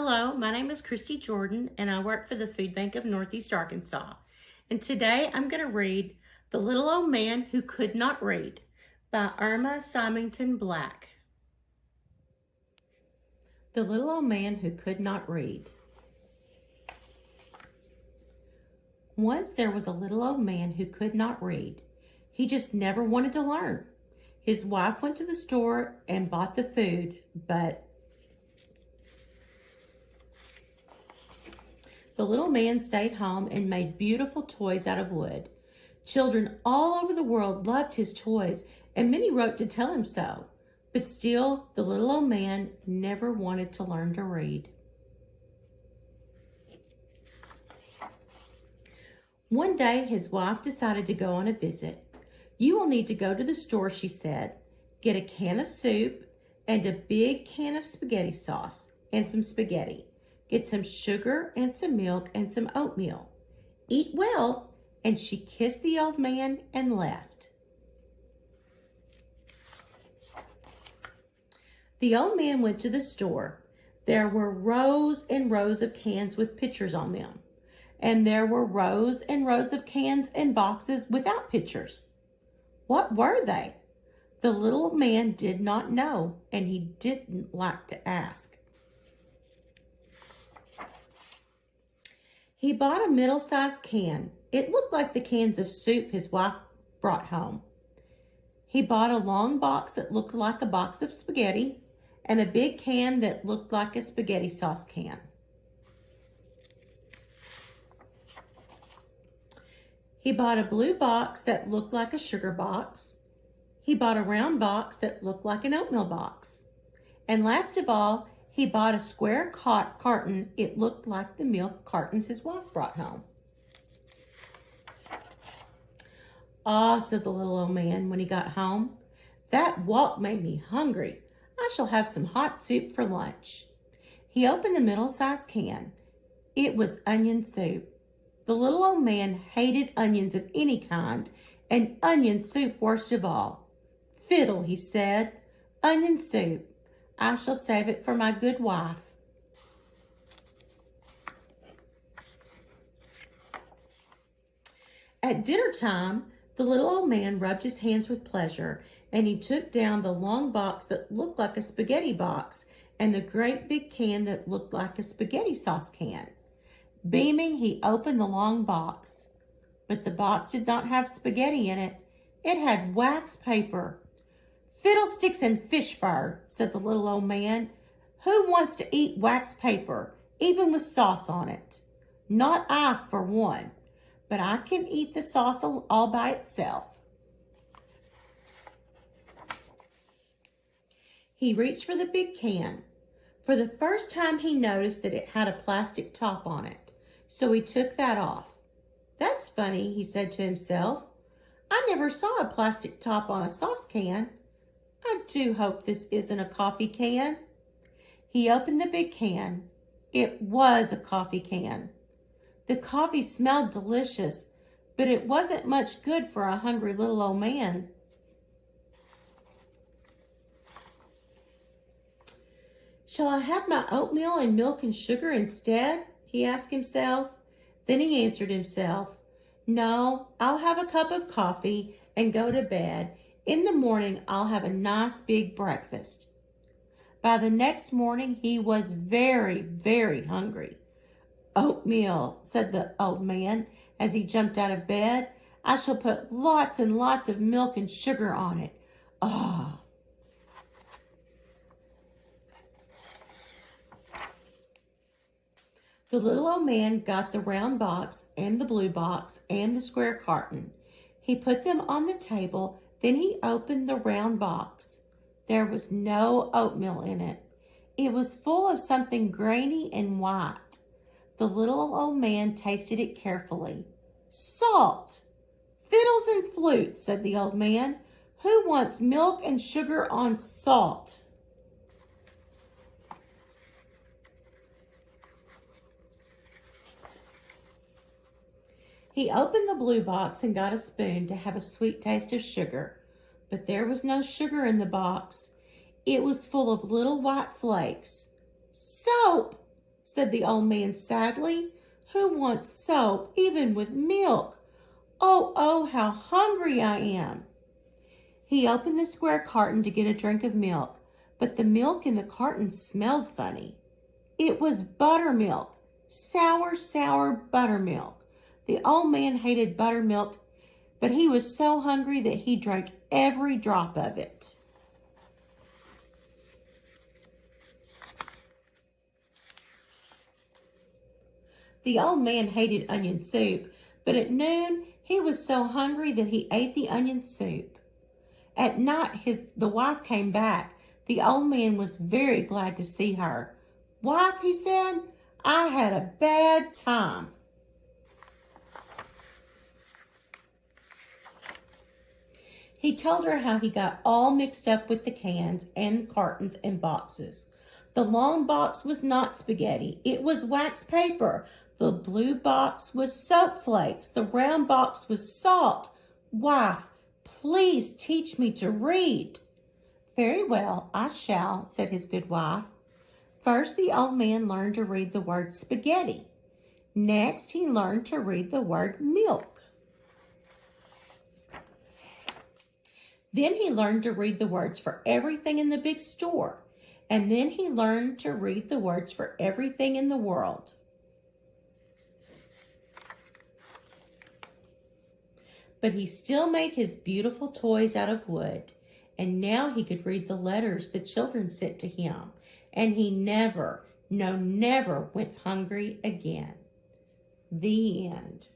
Hello, my name is Christie Jordan and I work for the Foodbank of Northeast Arkansas. And today I'm going to read The Little Old Man Who Could Not Read by Irma Symington Black. The Little Old Man Who Could Not Read. Once there was a little old man who could not read. He just never wanted to learn. His wife went to the store and bought the food, but the little man stayed home and made beautiful toys out of wood. Children all over the world loved his toys, and many wrote to tell him so. But still, the little old man never wanted to learn to read. One day, his wife decided to go on a visit. "You will need to go to the store," she said. "Get a can of soup and a big can of spaghetti sauce and some spaghetti. Get some sugar and some milk and some oatmeal. Eat well," and she kissed the old man and left. The old man went to the store. There were rows and rows of cans with pictures on them. And there were rows and rows of cans and boxes without pictures. What were they? The little man did not know, and he didn't like to ask. He bought a middle-sized can. It looked like the cans of soup his wife brought home. He bought a long box that looked like a box of spaghetti and a big can that looked like a spaghetti sauce can. He bought a blue box that looked like a sugar box. He bought a round box that looked like an oatmeal box. And last of all, he bought a square carton. It looked like the milk cartons his wife brought home. "Ah," said the little old man when he got home, "that walk made me hungry. I shall have some hot soup for lunch." He opened the middle-sized can. It was onion soup. The little old man hated onions of any kind, and onion soup worst of all. "Fiddle," he said, "onion soup. I shall save it for my good wife." At dinner time, the little old man rubbed his hands with pleasure, and he took down the long box that looked like a spaghetti box and the great big can that looked like a spaghetti sauce can. Beaming, he opened the long box. But the box did not have spaghetti in it. It had wax paper. "Fiddlesticks and fish fur," said the little old man. "Who wants to eat wax paper, even with sauce on it? Not I, for one. But I can eat the sauce all by itself." He reached for the big can. For the first time, he noticed that it had a plastic top on it. So he took that off. "That's funny," he said to himself. "I never saw a plastic top on a sauce can. I do hope this isn't a coffee can." He opened the big can. It was a coffee can. The coffee smelled delicious, but it wasn't much good for a hungry little old man. "Shall I have my oatmeal and milk and sugar instead?" he asked himself. Then he answered himself, "No, I'll have a cup of coffee and go to bed. In the morning, I'll have a nice big breakfast." By the next morning, he was very, very hungry. "Oatmeal," said the old man as he jumped out of bed. "I shall put lots and lots of milk and sugar on it. Ah." The little old man got the round box and the blue box and the square carton. He put them on the table. Then he opened the round box. There was no oatmeal in it. It was full of something grainy and white. The little old man tasted it carefully. "Salt! Fiddles and flutes," said the old man. "Who wants milk and sugar on salt?" He opened the blue box and got a spoon to have a sweet taste of sugar. But there was no sugar in the box. It was full of little white flakes. "Soap! said the old man sadly. Who wants soap, even with milk? Oh, oh, how hungry I am. He opened the square carton to get a drink of milk, but the milk in the carton smelled funny. It was buttermilk, sour, sour buttermilk. The old man hated buttermilk, but he was so hungry that he drank every drop of it. The old man hated onion soup, but at noon he was so hungry that he ate the onion soup. At night the wife came back. The old man was very glad to see her. Wife, he said, I had a bad time. He told her how he got all mixed up with the cans and cartons and boxes. The long box was not spaghetti. It was wax paper. The blue box was soap flakes. The round box was salt. Wife, please teach me to read. Very well, I shall, said his good wife. First, the old man learned to read the word spaghetti. Next, he learned to read the word milk. Then he learned to read the words for everything in the big store. And then he learned to read the words for everything in the world. But he still made his beautiful toys out of wood. And now he could read the letters the children sent to him. And he never, no, never went hungry again. The end.